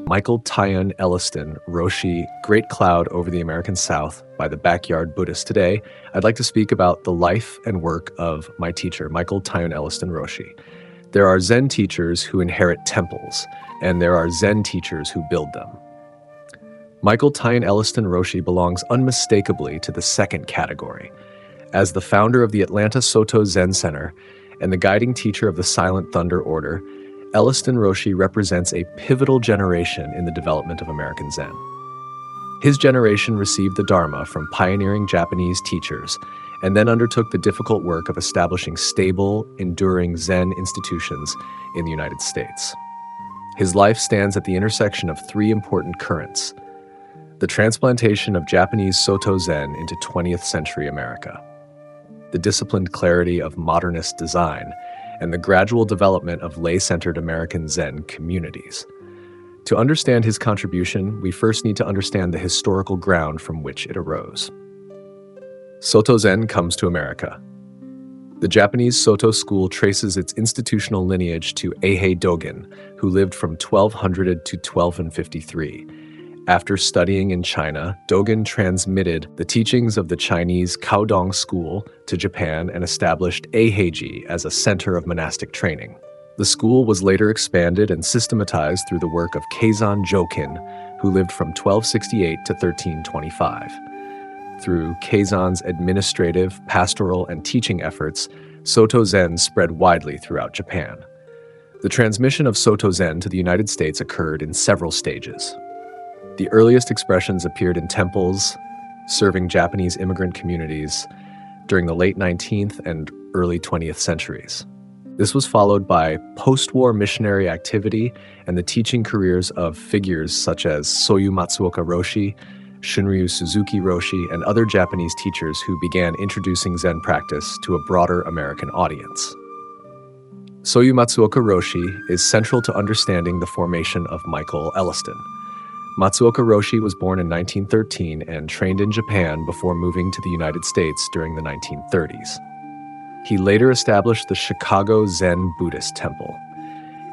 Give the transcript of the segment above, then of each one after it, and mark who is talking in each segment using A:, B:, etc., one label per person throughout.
A: Michael Taiun Elliston Rōshi, Great Cloud Over the American South by the Backyard Buddhist. Today, I'd like to speak about the life and work of my teacher, Michael Taiun Elliston Rōshi. There are Zen teachers who inherit temples, and there are Zen teachers who build them. Michael Taiun Elliston Rōshi belongs unmistakably to the second category. As the founder of the Atlanta Sōtō Zen Center and the guiding teacher of the Silent Thunder Order, Elliston Rōshi represents a pivotal generation in the development of American Zen. His generation received the Dharma from pioneering Japanese teachers and then undertook the difficult work of establishing stable, enduring Zen institutions in the United States. His life stands at the intersection of three important currents: the transplantation of Japanese Sōtō Zen into 20th century America, the disciplined clarity of modernist design, and the gradual development of lay-centered American Zen communities. To understand his contribution, we first need to understand the historical ground from which it arose. Sōtō Zen comes to America. The Japanese Sōtō school traces its institutional lineage to Eihei Dogen, who lived from 1200 to 1253. After studying in China, Dogen transmitted the teachings of the Chinese Caodong school to Japan and established Eiheiji as a center of monastic training. The school was later expanded and systematized through the work of Keizan Jokin, who lived from 1268 to 1325. Through Keizan's administrative, pastoral, and teaching efforts, Sōtō Zen spread widely throughout Japan. The transmission of Sōtō Zen to the United States occurred in several stages. The earliest expressions appeared in temples, serving Japanese immigrant communities during the late 19th and early 20th centuries. This was followed by post-war missionary activity and the teaching careers of figures such as Soyu Matsuoka Rōshi, Shunryu Suzuki Roshi, and other Japanese teachers who began introducing Zen practice to a broader American audience. Soyu Matsuoka Rōshi is central to understanding the formation of Michael Elliston. Matsuoka Rōshi was born in 1913 and trained in Japan before moving to the United States during the 1930s. He later established the Chicago Zen Buddhist Temple.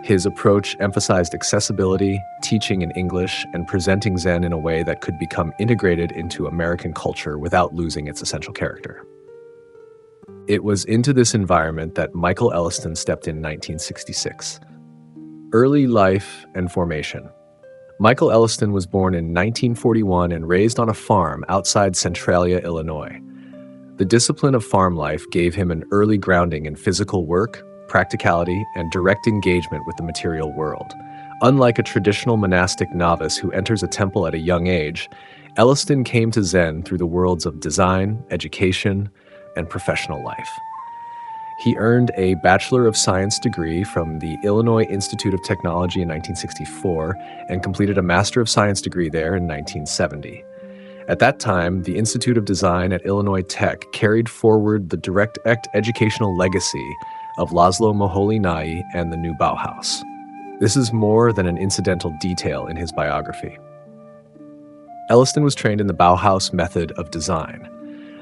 A: His approach emphasized accessibility, teaching in English, and presenting Zen in a way that could become integrated into American culture without losing its essential character. It was into this environment that Michael Elliston stepped in 1966. Early life and formation. Michael Elliston was born in 1941 and raised on a farm outside Centralia, Illinois. The discipline of farm life gave him an early grounding in physical work, practicality, and direct engagement with the material world. Unlike a traditional monastic novice who enters a temple at a young age, Elliston came to Zen through the worlds of design, education, and professional life. He earned a Bachelor of Science degree from the Illinois Institute of Technology in 1964 and completed a Master of Science degree there in 1970. At that time, the Institute of Design at Illinois Tech carried forward the direct educational legacy of Laszlo Moholy-Nagy and the new Bauhaus. This is more than an incidental detail in his biography. Elliston was trained in the Bauhaus method of design.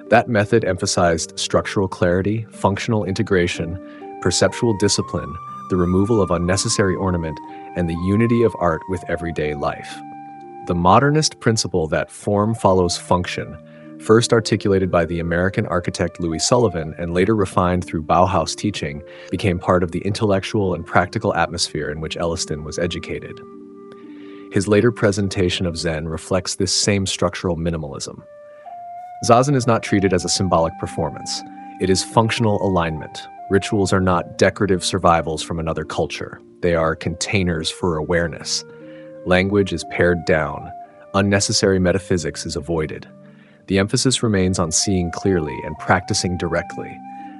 A: That method emphasized structural clarity, functional integration, perceptual discipline, the removal of unnecessary ornament, and the unity of art with everyday life. The modernist principle that form follows function, first articulated by the American architect Louis Sullivan and later refined through Bauhaus teaching, became part of the intellectual and practical atmosphere in which Elliston was educated. His later presentation of Zen reflects this same structural minimalism. Zazen is not treated as a symbolic performance. It is functional alignment. Rituals are not decorative survivals from another culture. They are containers for awareness. Language is pared down. Unnecessary metaphysics is avoided. The emphasis remains on seeing clearly and practicing directly.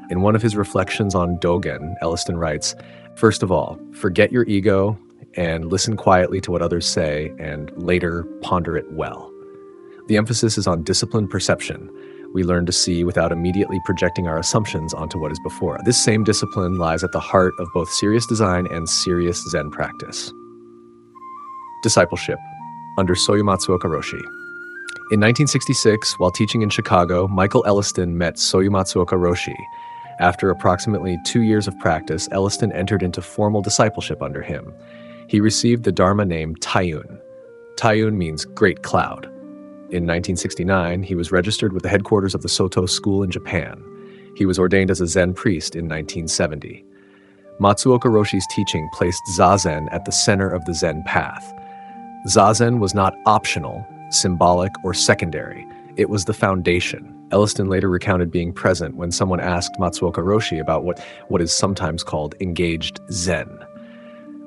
A: In one of his reflections on Dogen, Elliston writes, "First of all, forget your ego and listen quietly to what others say and later ponder it well." The emphasis is on disciplined perception. We learn to see without immediately projecting our assumptions onto what is before. This same discipline lies at the heart of both serious design and serious Zen practice. Discipleship, under Soyu Matsuoka Rōshi. In 1966, while teaching in Chicago, Michael Elliston met Soyu Matsuoka Rōshi. After approximately 2 years of practice, Elliston entered into formal discipleship under him. He received the Dharma name Taiun. Taiun means great cloud. In 1969, he was registered with the headquarters of the Sōtō school in Japan. He was ordained as a Zen priest in 1970. Matsuoka Rōshi's teaching placed zazen at the center of the Zen path. Zazen was not optional, symbolic, or secondary. It was the foundation. Elliston later recounted being present when someone asked Matsuoka Rōshi about what is sometimes called engaged Zen.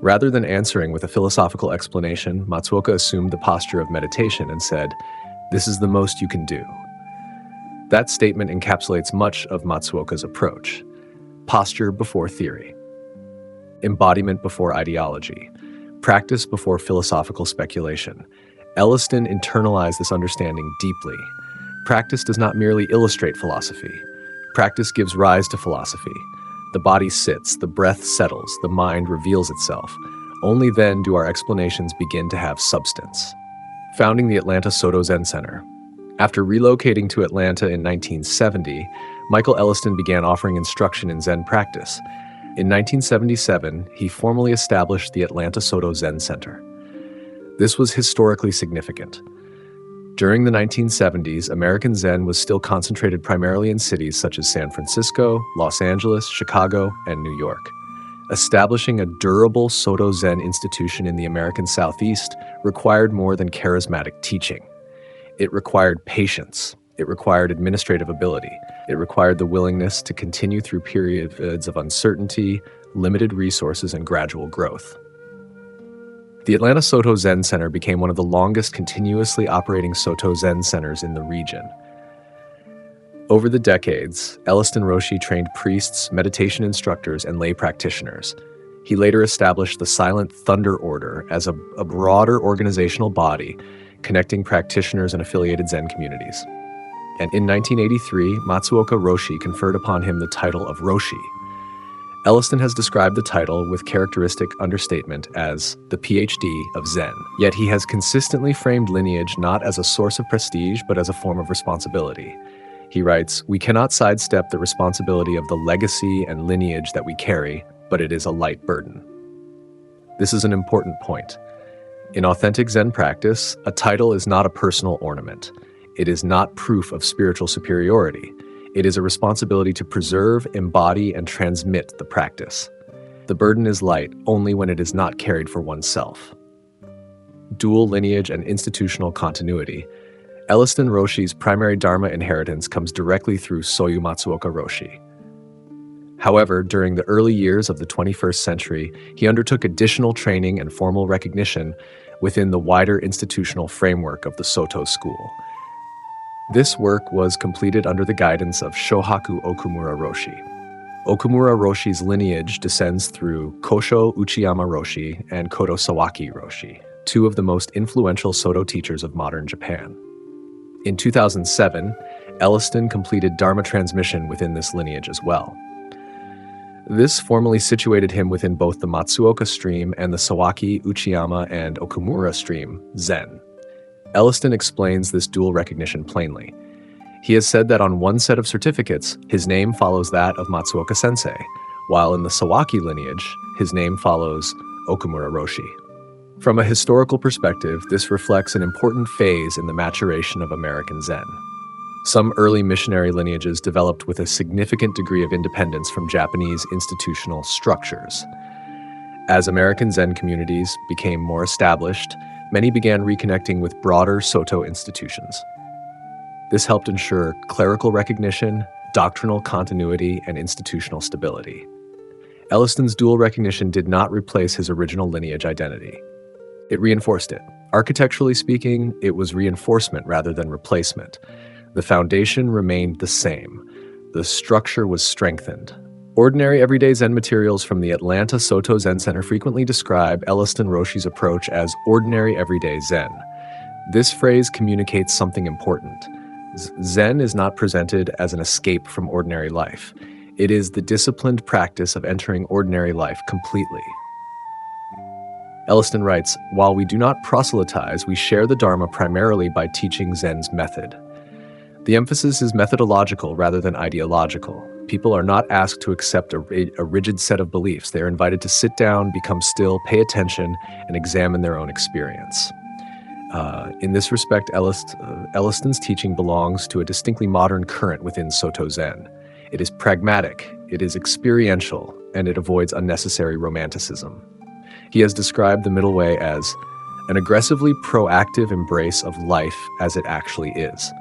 A: Rather than answering with a philosophical explanation, Matsuoka assumed the posture of meditation and said, "This is the most you can do." That statement encapsulates much of Matsuoka's approach. Posture before theory. Embodiment before ideology. Practice before philosophical speculation. Elliston internalized this understanding deeply. Practice does not merely illustrate philosophy. Practice gives rise to philosophy. The body sits, the breath settles, the mind reveals itself. Only then do our explanations begin to have substance. Founding the Atlanta Sōtō Zen Center. After relocating to Atlanta in 1970, Michael Elliston began offering instruction in Zen practice. In 1977, he formally established the Atlanta Sōtō Zen Center. This was historically significant. During the 1970s, American Zen was still concentrated primarily in cities such as San Francisco, Los Angeles, Chicago, and New York. Establishing a durable Sōtō Zen institution in the American Southeast required more than charismatic teaching. It required patience. It required administrative ability. It required the willingness to continue through periods of uncertainty, limited resources, and gradual growth. The Atlanta Sōtō Zen Center became one of the longest continuously operating Sōtō Zen centers in the region. Over the decades, Elliston Rōshi trained priests, meditation instructors, and lay practitioners. He later established the Silent Thunder Order as a broader organizational body connecting practitioners and affiliated Zen communities. And in 1983, Matsuoka Rōshi conferred upon him the title of Roshi. Elliston has described the title with characteristic understatement as the PhD of Zen. Yet he has consistently framed lineage not as a source of prestige, but as a form of responsibility. He writes, "We cannot sidestep the responsibility of the legacy and lineage that we carry, but it is a light burden." This is an important point. In authentic Zen practice, a title is not a personal ornament. It is not proof of spiritual superiority. It is a responsibility to preserve, embody, and transmit the practice. The burden is light only when it is not carried for oneself. Dual lineage and institutional continuity. Elliston Rōshi's primary Dharma inheritance comes directly through Soyu Matsuoka Rōshi. However, during the early years of the 21st century, he undertook additional training and formal recognition within the wider institutional framework of the Sōtō school. This work was completed under the guidance of Shohaku Okumura Roshi. Okumura Roshi's lineage descends through Kosho Uchiyama Roshi and Kodo Sawaki Roshi, two of the most influential Sōtō teachers of modern Japan. In 2007, Elliston completed Dharma transmission within this lineage as well. This formally situated him within both the Matsuoka stream and the Sawaki, Uchiyama, and Okumura stream, Zen. Elliston explains this dual recognition plainly. He has said that on one set of certificates, his name follows that of Matsuoka Sensei, while in the Sawaki lineage, his name follows Okumura Roshi. From a historical perspective, this reflects an important phase in the maturation of American Zen. Some early missionary lineages developed with a significant degree of independence from Japanese institutional structures. As American Zen communities became more established, many began reconnecting with broader Sōtō institutions. This helped ensure clerical recognition, doctrinal continuity, and institutional stability. Elliston's dual recognition did not replace his original lineage identity. It reinforced it. Architecturally speaking, it was reinforcement rather than replacement. The foundation remained the same. The structure was strengthened. Ordinary everyday Zen materials from the Atlanta Sōtō Zen Center frequently describe Elliston Rōshi's approach as ordinary everyday Zen. This phrase communicates something important. Zen is not presented as an escape from ordinary life. It is the disciplined practice of entering ordinary life completely. Elliston writes, "While we do not proselytize, we share the Dharma primarily by teaching Zen's method. The emphasis is methodological rather than ideological. People are not asked to accept a rigid set of beliefs. They are invited to sit down, become still, pay attention, and examine their own experience. In this respect, Elliston's teaching belongs to a distinctly modern current within Sōtō Zen. It is pragmatic, it is experiential, and it avoids unnecessary romanticism. He has described the middle way as an aggressively proactive embrace of life as it actually is.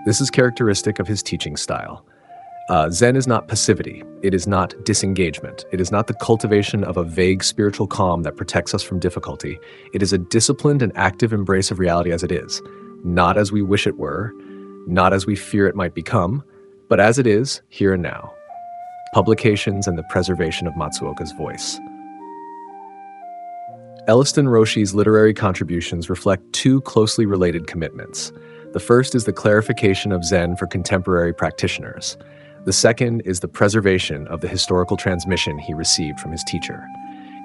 A: This is characteristic of his teaching style. Zen is not passivity. It is not disengagement. It is not the cultivation of a vague spiritual calm that protects us from difficulty. It is a disciplined and active embrace of reality as it is, not as we wish it were, not as we fear it might become, but as it is, here and now. Publications and the preservation of Matsuoka's voice. Elliston Rōshi's literary contributions reflect two closely related commitments. The first is the clarification of Zen for contemporary practitioners. The second is the preservation of the historical transmission he received from his teacher.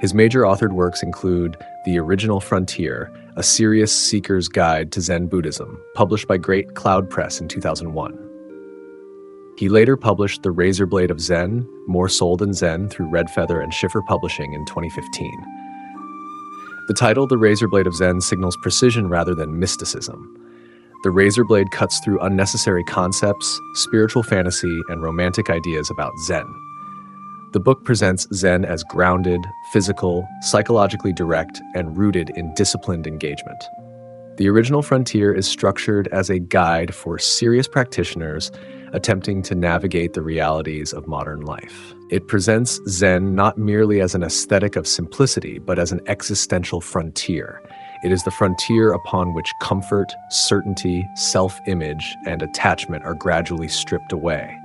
A: His major authored works include The Original Frontier, a serious seeker's guide to Zen Buddhism, published by Great Cloud Press in 2001. He later published The Razor Blade of Zen, More Soul Than Zen through Red Feather and Schiffer Publishing in 2015. The title, The Razor Blade of Zen, signals precision rather than mysticism. The razor blade cuts through unnecessary concepts, spiritual fantasy, and romantic ideas about Zen. The book presents Zen as grounded, physical, psychologically direct, and rooted in disciplined engagement. The Original Frontier is structured as a guide for serious practitioners attempting to navigate the realities of modern life. It presents Zen not merely as an aesthetic of simplicity, but as an existential frontier. It is the frontier upon which comfort, certainty, self-image, and attachment are gradually stripped away.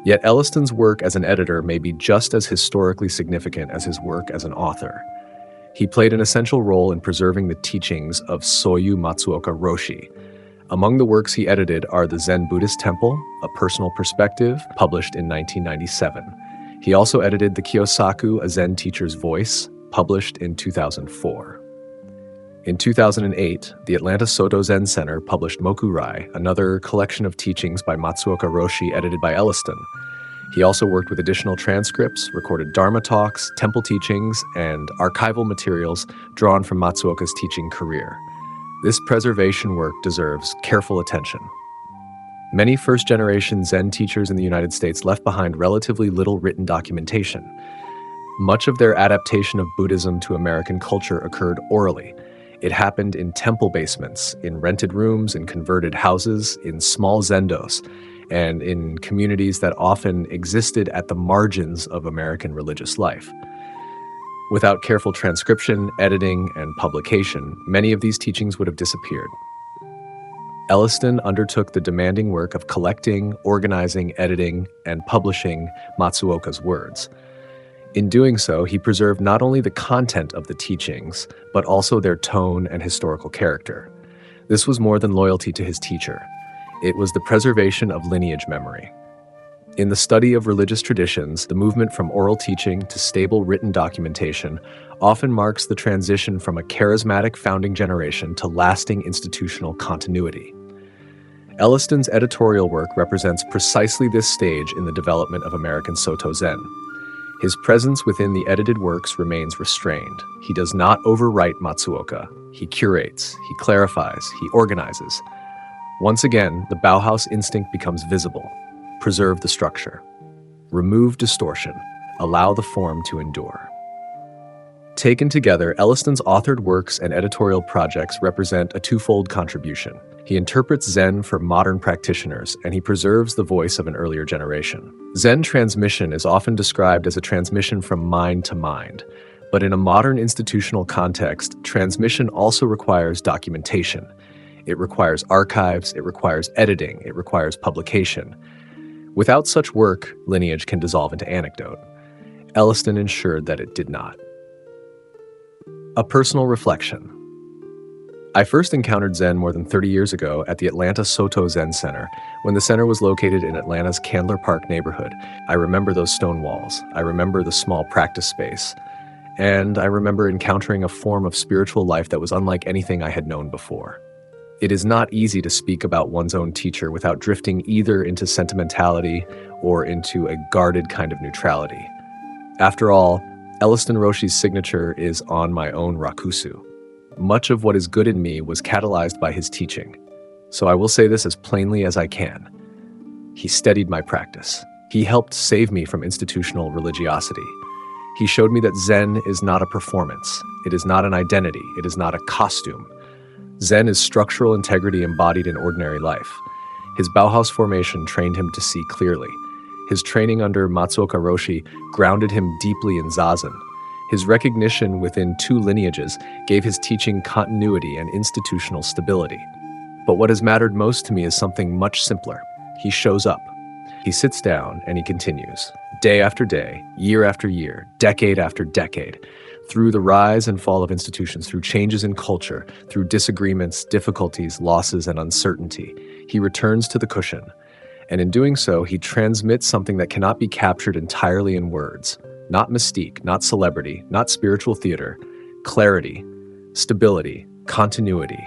A: Yet Elliston's work as an editor may be just as historically significant as his work as an author. He played an essential role in preserving the teachings of Soyu Matsuoka Rōshi. Among the works he edited are the Zen Buddhist Temple, A Personal Perspective, published in 1997. He also edited the Kyosaku, A Zen Teacher's Voice, published in 2004. In 2008, the Atlanta Sōtō Zen Center published Mokurai, another collection of teachings by Matsuoka Rōshi edited by Elliston. He also worked with additional transcripts, recorded Dharma talks, temple teachings, and archival materials drawn from Matsuoka's teaching career. This preservation work deserves careful attention. Many first-generation Zen teachers in the United States left behind relatively little written documentation. Much of their adaptation of Buddhism to American culture occurred orally. It happened in temple basements, in rented rooms, in converted houses, in small zendos, and in communities that often existed at the margins of American religious life. Without careful transcription, editing, and publication, many of these teachings would have disappeared. Elliston undertook the demanding work of collecting, organizing, editing, and publishing Matsuoka's words. In doing so, he preserved not only the content of the teachings, but also their tone and historical character. This was more than loyalty to his teacher. It was the preservation of lineage memory. In the study of religious traditions, the movement from oral teaching to stable written documentation often marks the transition from a charismatic founding generation to lasting institutional continuity. Elliston's editorial work represents precisely this stage in the development of American Sōtō Zen. His presence within the edited works remains restrained. He does not overwrite Matsuoka. He curates, he clarifies, he organizes. Once again, the Bauhaus instinct becomes visible. Preserve the structure. Remove distortion. Allow the form to endure. Taken together, Elliston's authored works and editorial projects represent a twofold contribution. He interprets Zen for modern practitioners, and he preserves the voice of an earlier generation. Zen transmission is often described as a transmission from mind to mind, but in a modern institutional context, transmission also requires documentation. It requires archives, it requires editing, it requires publication. Without such work, lineage can dissolve into anecdote. Elliston ensured that it did not. A personal reflection. I first encountered Zen more than 30 years ago at the Atlanta Sōtō Zen Center, when the center was located in Atlanta's Candler Park neighborhood. I remember those stone walls. I remember the small practice space. And I remember encountering a form of spiritual life that was unlike anything I had known before. It is not easy to speak about one's own teacher without drifting either into sentimentality or into a guarded kind of neutrality. After all, Elliston Rōshi's signature is on my own rakusu. Much of what is good in me was catalyzed by his teaching. So I will say this as plainly as I can. He steadied my practice. He helped save me from institutional religiosity. He showed me that Zen is not a performance. It is not an identity. It is not a costume. Zen is structural integrity embodied in ordinary life. His Bauhaus formation trained him to see clearly. His training under Matsuoka Rōshi grounded him deeply in zazen. His recognition within two lineages gave his teaching continuity and institutional stability. But what has mattered most to me is something much simpler. He shows up. He sits down and he continues, day after day, year after year, decade after decade, through the rise and fall of institutions, through changes in culture, through disagreements, difficulties, losses, and uncertainty. He returns to the cushion. And in doing so, he transmits something that cannot be captured entirely in words. Not mystique, not celebrity, not spiritual theater. Clarity, stability, continuity,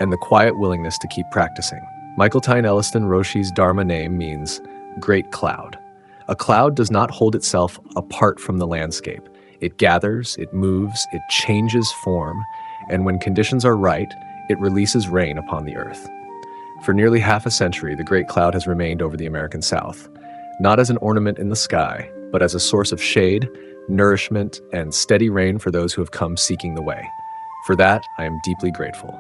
A: and the quiet willingness to keep practicing. Michael Taiun Elliston Rōshi's Dharma name means great cloud. A cloud does not hold itself apart from the landscape. It gathers, it moves, it changes form, and when conditions are right, it releases rain upon the earth. For nearly half a century, the Great Cloud has remained over the American South, not as an ornament in the sky, but as a source of shade, nourishment, and steady rain for those who have come seeking the way. For that, I am deeply grateful.